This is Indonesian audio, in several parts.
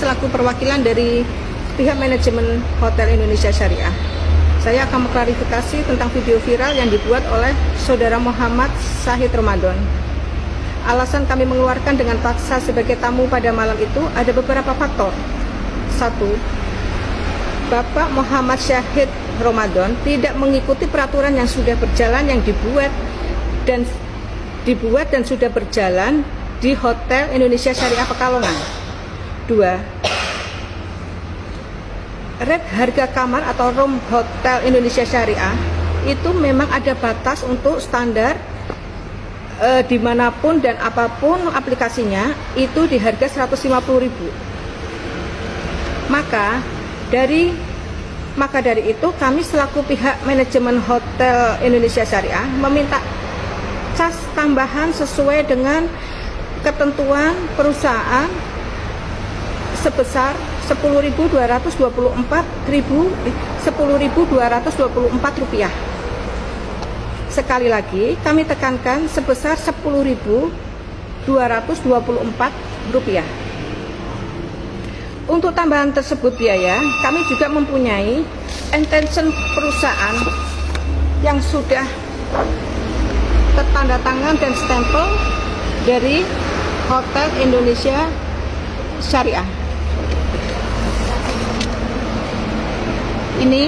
selaku perwakilan dari pihak manajemen Hotel Indonesia Syariah. Saya akan mengklarifikasi tentang video viral yang dibuat oleh Saudara Muhammad Syahid Ramadan. Alasan kami mengeluarkan dengan paksa sebagai tamu pada malam itu ada beberapa faktor. 1. Bapak Muhammad Syahid Ramadan tidak mengikuti peraturan yang sudah berjalan, yang dibuat dan sudah berjalan di Hotel Indonesia Syariah Pekalongan. 2. Rate harga kamar atau room Hotel Indonesia Syariah itu memang ada batas untuk standar dimanapun dan apapun aplikasinya itu di harga 150.000. Maka dari itu kami selaku pihak manajemen Hotel Indonesia Syariah meminta cas tambahan sesuai dengan ketentuan perusahaan sebesar Rp10.224. Sekali lagi kami tekankan sebesar Rp10.224. Untuk tambahan tersebut biaya, kami juga mempunyai intention perusahaan yang sudah tertanda tangan dan stempel dari Hotel Indonesia Syariah. Ini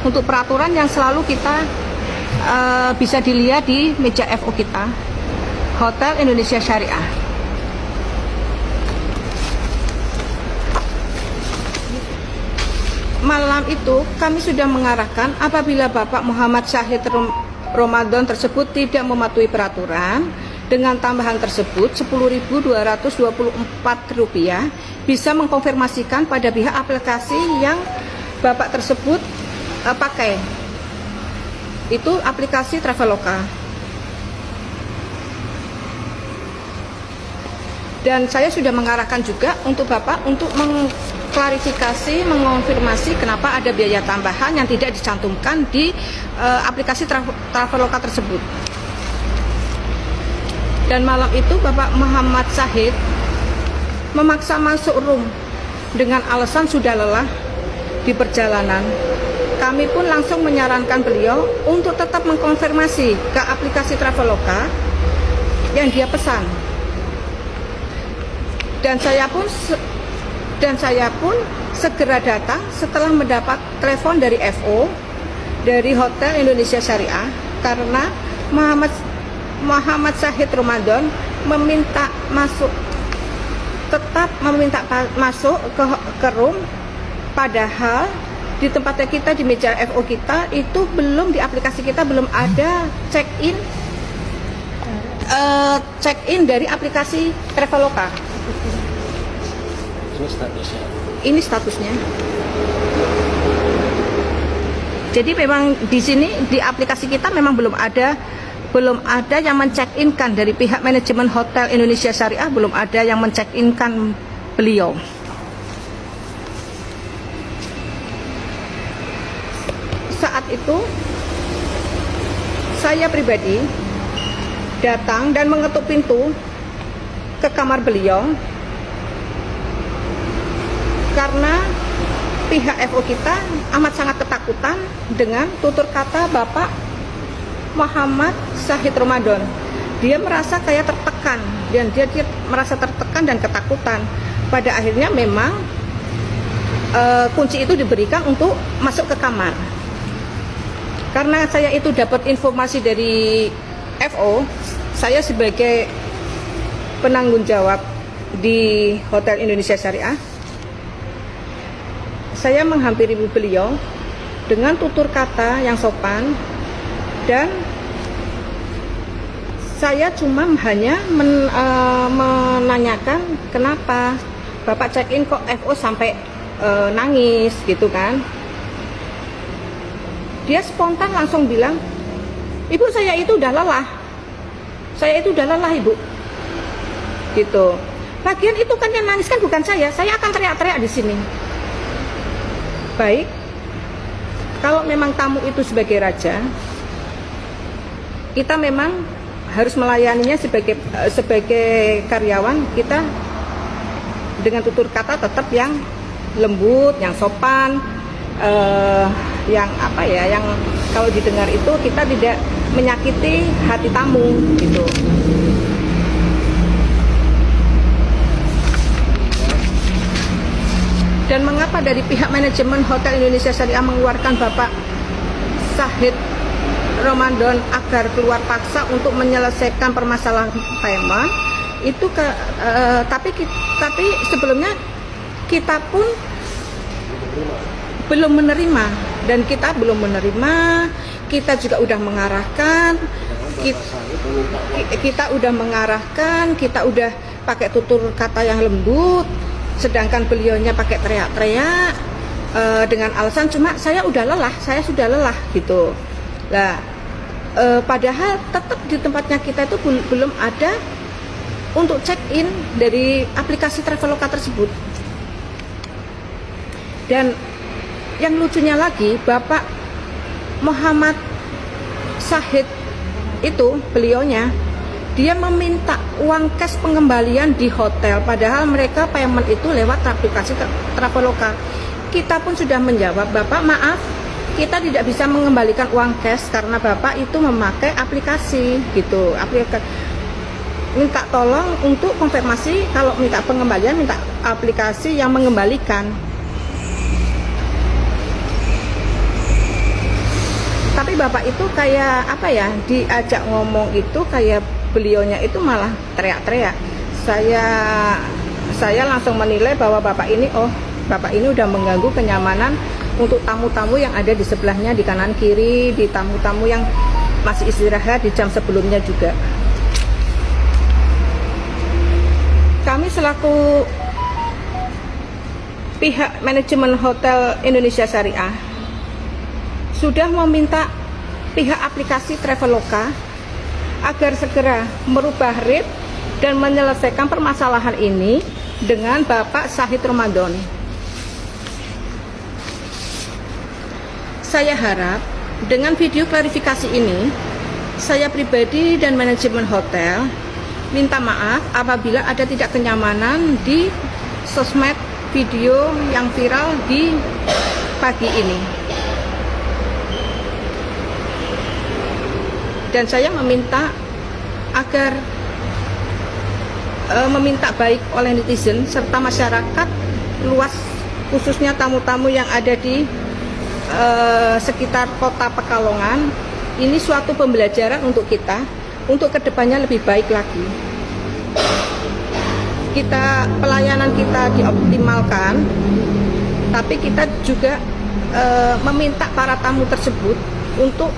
untuk peraturan yang selalu kita bisa dilihat di meja FO kita, Hotel Indonesia Syariah. Malam itu kami sudah mengarahkan apabila Bapak Muhammad Syahid Ramadan tersebut tidak mematuhi peraturan, dengan tambahan tersebut Rp10.224 bisa mengkonfirmasikan pada pihak aplikasi yang Bapak tersebut pakai. Itu aplikasi Traveloka. Dan saya sudah mengarahkan juga untuk Bapak untuk mengklarifikasi, mengonfirmasi kenapa ada biaya tambahan yang tidak dicantumkan di aplikasi Traveloka tersebut. Dan malam itu Bapak Muhammad Syahid memaksa masuk room dengan alasan sudah lelah di perjalanan. Kami pun langsung menyarankan beliau untuk tetap mengkonfirmasi ke aplikasi Traveloka yang dia pesan. Dan saya pun segera datang setelah mendapat telepon dari FO dari Hotel Indonesia Syariah, karena Muhammad Syahid Ramadan tetap meminta masuk ke room, padahal di tempatnya kita, di meja FO kita itu belum, di aplikasi kita belum ada check-in dari aplikasi Traveloka. Ini statusnya. Jadi memang di sini di aplikasi kita memang belum ada yang men-check-in-kan dari pihak manajemen Hotel Indonesia Syariah, belum ada yang men-check-in-kan beliau. Saat itu saya pribadi datang dan mengetuk pintu ke kamar beliau karena pihak FO kita amat sangat ketakutan dengan tutur kata Bapak Muhammad Syahid Ramadan. Dia merasa kayak tertekan, dan dia merasa tertekan dan ketakutan. Pada akhirnya memang kunci itu diberikan untuk masuk ke kamar. Karena saya itu dapat informasi dari FO, saya sebagai penanggung jawab di Hotel Indonesia Syariah, saya menghampiri beliau dengan tutur kata yang sopan, dan saya cuma hanya menanyakan kenapa Bapak check-in kok FO sampai nangis gitu kan. Dia spontan langsung bilang, "Ibu, saya itu udah lelah. Saya itu udah lelah, Ibu." Gitu. Lagian itu kan yang nangis kan bukan saya akan teriak-teriak di sini. Baik, kalau memang tamu itu sebagai raja, kita memang harus melayaninya sebagai karyawan. Kita dengan tutur kata tetap yang lembut, yang sopan, yang apa ya, yang kalau didengar itu kita tidak menyakiti hati tamu gitu. Dan mengapa dari pihak manajemen Hotel Indonesia Syariah mengeluarkan Bapak Syahid Ramadan agar keluar paksa untuk menyelesaikan permasalahan payment itu tapi sebelumnya kita pun belum menerima, dan kita belum menerima, kita juga udah mengarahkan, kita udah pakai tutur kata yang lembut, sedangkan beliaunya pakai teriak-teriak dengan alasan cuma saya sudah lelah gitu. Nah, padahal tetap di tempatnya kita itu belum ada untuk check in dari aplikasi Traveloka tersebut. Dan yang lucunya lagi, Bapak Muhammad Syahid itu, beliaunya, dia meminta uang cash pengembalian di hotel, padahal mereka payment itu lewat aplikasi Traveloka. Kita pun sudah menjawab, Bapak maaf, kita tidak bisa mengembalikan uang cash karena Bapak itu memakai aplikasi gitu. Minta tolong untuk konfirmasi, kalau minta pengembalian minta aplikasi yang mengembalikan. Tapi Bapak itu kayak apa ya, diajak ngomong itu kayak beliaunya itu malah teriak-teriak. Saya langsung menilai bahwa Bapak ini udah mengganggu kenyamanan untuk tamu-tamu yang ada di sebelahnya, di kanan kiri, di tamu-tamu yang masih istirahat di jam sebelumnya juga. Kami selaku pihak manajemen Hotel Indonesia Syariah sudah meminta pihak aplikasi Traveloka agar segera merubah rate dan menyelesaikan permasalahan ini dengan Bapak Syahid Ramadan. Saya harap dengan video klarifikasi ini, saya pribadi dan manajemen hotel minta maaf apabila ada tidak kenyamanan di sosmed video yang viral di pagi ini. Dan saya meminta agar meminta baik oleh netizen serta masyarakat luas, khususnya tamu-tamu yang ada di sekitar kota Pekalongan. Ini suatu pembelajaran untuk kita, untuk kedepannya lebih baik lagi. Pelayanan kita dioptimalkan, tapi kita juga meminta para tamu tersebut untuk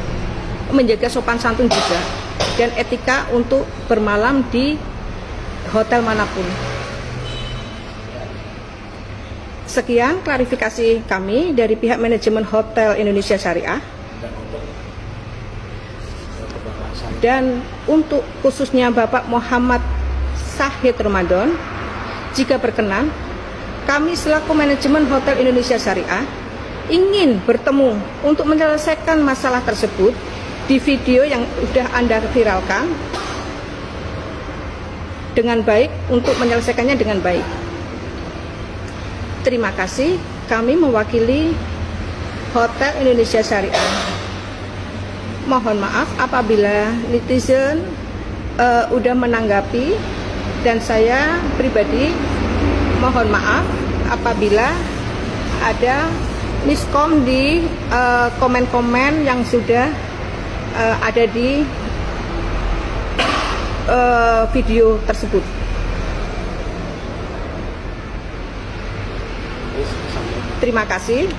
menjaga sopan santun juga dan etika untuk bermalam di hotel manapun. Sekian klarifikasi kami dari pihak manajemen Hotel Indonesia Syariah. Dan untuk khususnya Bapak Muhammad Syahid Ramadan, jika berkenan, kami selaku manajemen Hotel Indonesia Syariah ingin bertemu untuk menyelesaikan masalah tersebut di video yang sudah Anda viralkan dengan baik, untuk menyelesaikannya dengan baik. Terima kasih, kami mewakili Hotel Indonesia Syariah. Mohon maaf apabila netizen udah menanggapi, dan saya pribadi mohon maaf apabila ada miskom di komen-komen yang sudah ada di video tersebut. Terima kasih.